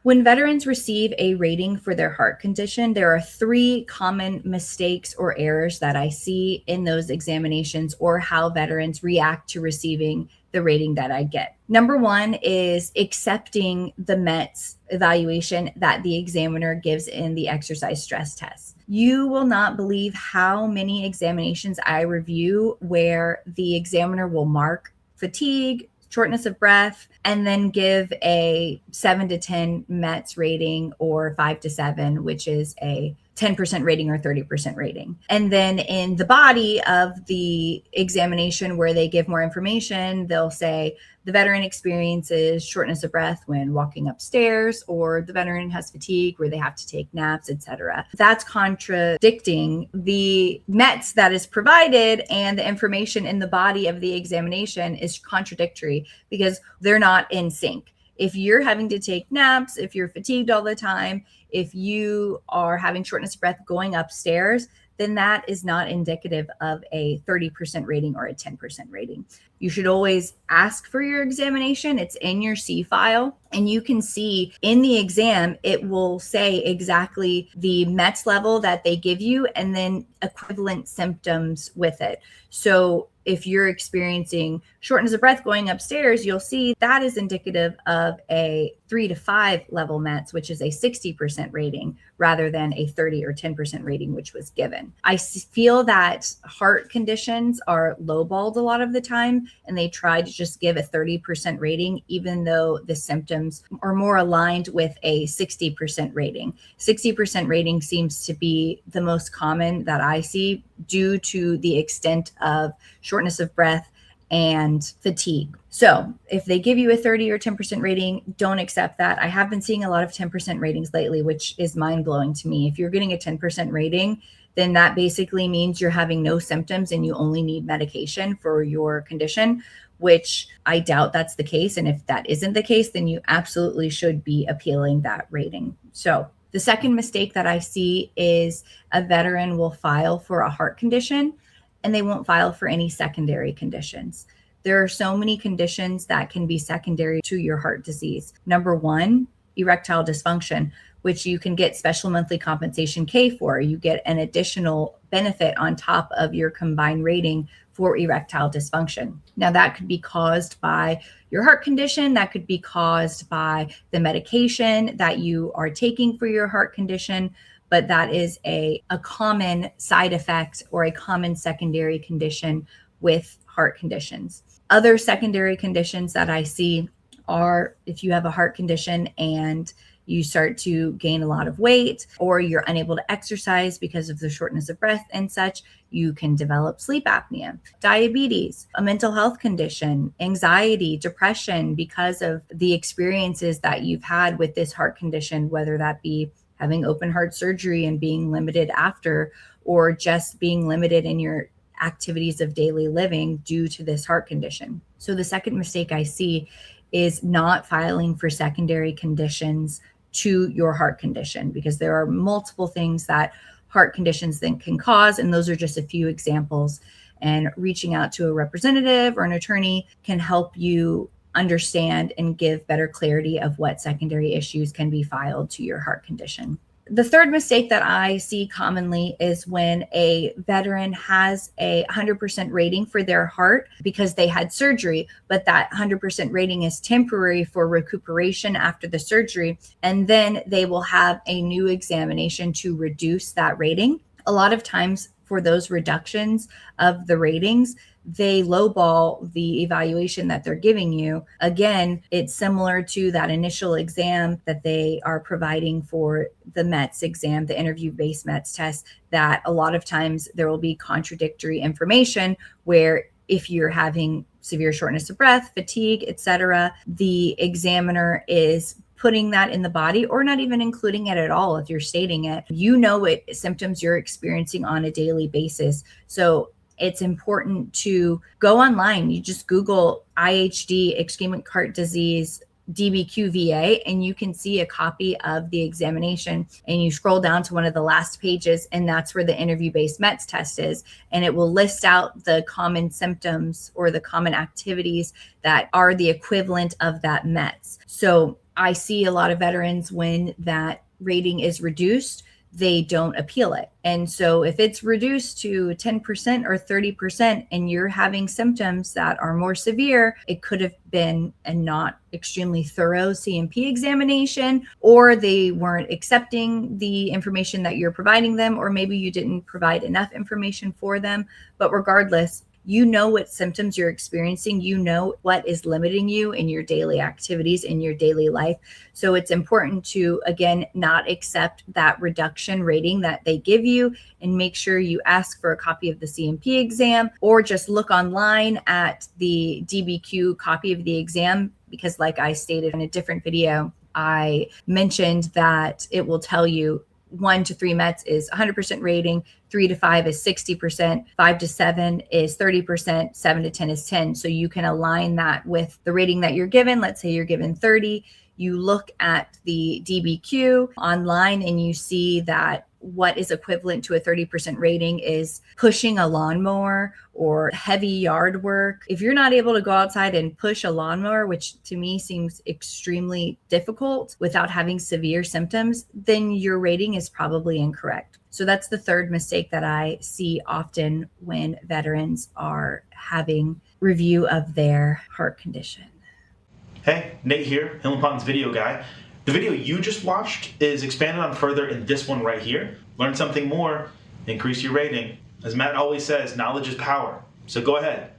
When veterans receive a rating for their heart condition, there are 3 common mistakes or errors that I see in those examinations or how veterans react to receiving the rating that I get. Number 1 is accepting the METS evaluation that the examiner gives in the exercise stress test. You will not believe how many examinations I review where the examiner will mark fatigue, shortness of breath, and then give a 7 to 10 METS rating or 5 to 7, which is a 10% rating or 30% rating. And then in the body of the examination where they give more information, they'll say the veteran experiences shortness of breath when walking upstairs, or the veteran has fatigue where they have to take naps, etc. That's contradicting the METS that is provided, and the information in the body of the examination is contradictory because they're not in sync. If you're having to take naps, if you're fatigued all the time, if you are having shortness of breath going upstairs, then that is not indicative of a 30% rating or a 10% rating. You should always ask for your examination. It's in your C file, and you can see in the exam, it will say exactly the METS level that they give you and then equivalent symptoms with it. So if you're experiencing shortness of breath going upstairs, you'll see that is indicative of a 3 to 5 level METS, which is a 60% rating rather than a 30 or 10% rating, which was given. I feel that heart conditions are lowballed a lot of the time, and they try to just give a 30% rating, even though the symptoms are more aligned with a 60% rating. 60% rating seems to be the most common that I see due to the extent of shortness of breath and fatigue. So if they give you a 30 or 10% rating, don't accept that. I have been seeing a lot of 10% ratings lately, which is mind-blowing to me. If you're getting a 10% rating, then that basically means you're having no symptoms and you only need medication for your condition, which I doubt that's the case. And if that isn't the case, then you absolutely should be appealing that rating. So the second mistake that I see is a veteran will file for a heart condition and they won't file for any secondary conditions. There are so many conditions that can be secondary to your heart disease. Number 1, erectile dysfunction, which you can get special monthly compensation K for. You get an additional benefit on top of your combined rating for erectile dysfunction. Now, that could be caused by your heart condition. That could be caused by the medication that you are taking for your heart condition, but that is a common side effect or a common secondary condition with heart conditions. Other secondary conditions that I see are if you have a heart condition and you start to gain a lot of weight, or you're unable to exercise because of the shortness of breath and such, you can develop sleep apnea, diabetes, a mental health condition, anxiety, depression, because of the experiences that you've had with this heart condition, whether that be having open heart surgery and being limited after, or just being limited in your activities of daily living due to this heart condition. So the second mistake I see is not filing for secondary conditions to your heart condition, because there are multiple things that heart conditions then can cause, and those are just a few examples. And reaching out to a representative or an attorney can help you understand and give better clarity of what secondary issues can be filed to your heart condition. The third mistake that I see commonly is when a veteran has a 100% rating for their heart because they had surgery, but that 100% rating is temporary for recuperation after the surgery, and then they will have a new examination to reduce that rating. A lot of times for those reductions of the ratings, they lowball the evaluation that they're giving you. Again, it's similar to that initial exam that they are providing for the METS exam, the interview-based METS test, that a lot of times there will be contradictory information where if you're having severe shortness of breath, fatigue, etc., the examiner is putting that in the body, or not even including it at all. If you're stating it, you know what symptoms you're experiencing on a daily basis. So it's important to go online. You just Google IHD, ischemic heart disease, DBQ VA, and you can see a copy of the examination, and you scroll down to one of the last pages, and that's where the interview-based METS test is, and it will list out the common symptoms or the common activities that are the equivalent of that METS. So I see a lot of veterans, when that rating is reduced, they don't appeal it. And so if it's reduced to 10% or 30% and you're having symptoms that are more severe, it could have been a not extremely thorough CMP examination, or they weren't accepting the information that you're providing them, or maybe you didn't provide enough information for them. But regardless, you know what symptoms you're experiencing, you know what is limiting you in your daily activities, in your daily life. So it's important to, again, not accept that reduction rating that they give you, and make sure you ask for a copy of the CMP exam, or just look online at the DBQ copy of the exam, because like I stated in a different video, I mentioned that it will tell you 1 to 3 METS is 100% rating, 3 to 5 is 60%, 5 to 7 is 30%, 7 to 10 is 10. So you can align that with the rating that you're given. Let's say you're given 30. You look at the DBQ online and you see that what is equivalent to a 30% rating is pushing a lawnmower or heavy yard work. If you're not able to go outside and push a lawnmower, which to me seems extremely difficult without having severe symptoms, then your rating is probably incorrect. So that's the third mistake that I see often when veterans are having review of their heart condition. Hey, Nate here, Hill & Ponton's video guy. The video you just watched is expanded on further in this one right here. Learn something more, increase your rating. As Matt always says, knowledge is power. So go ahead,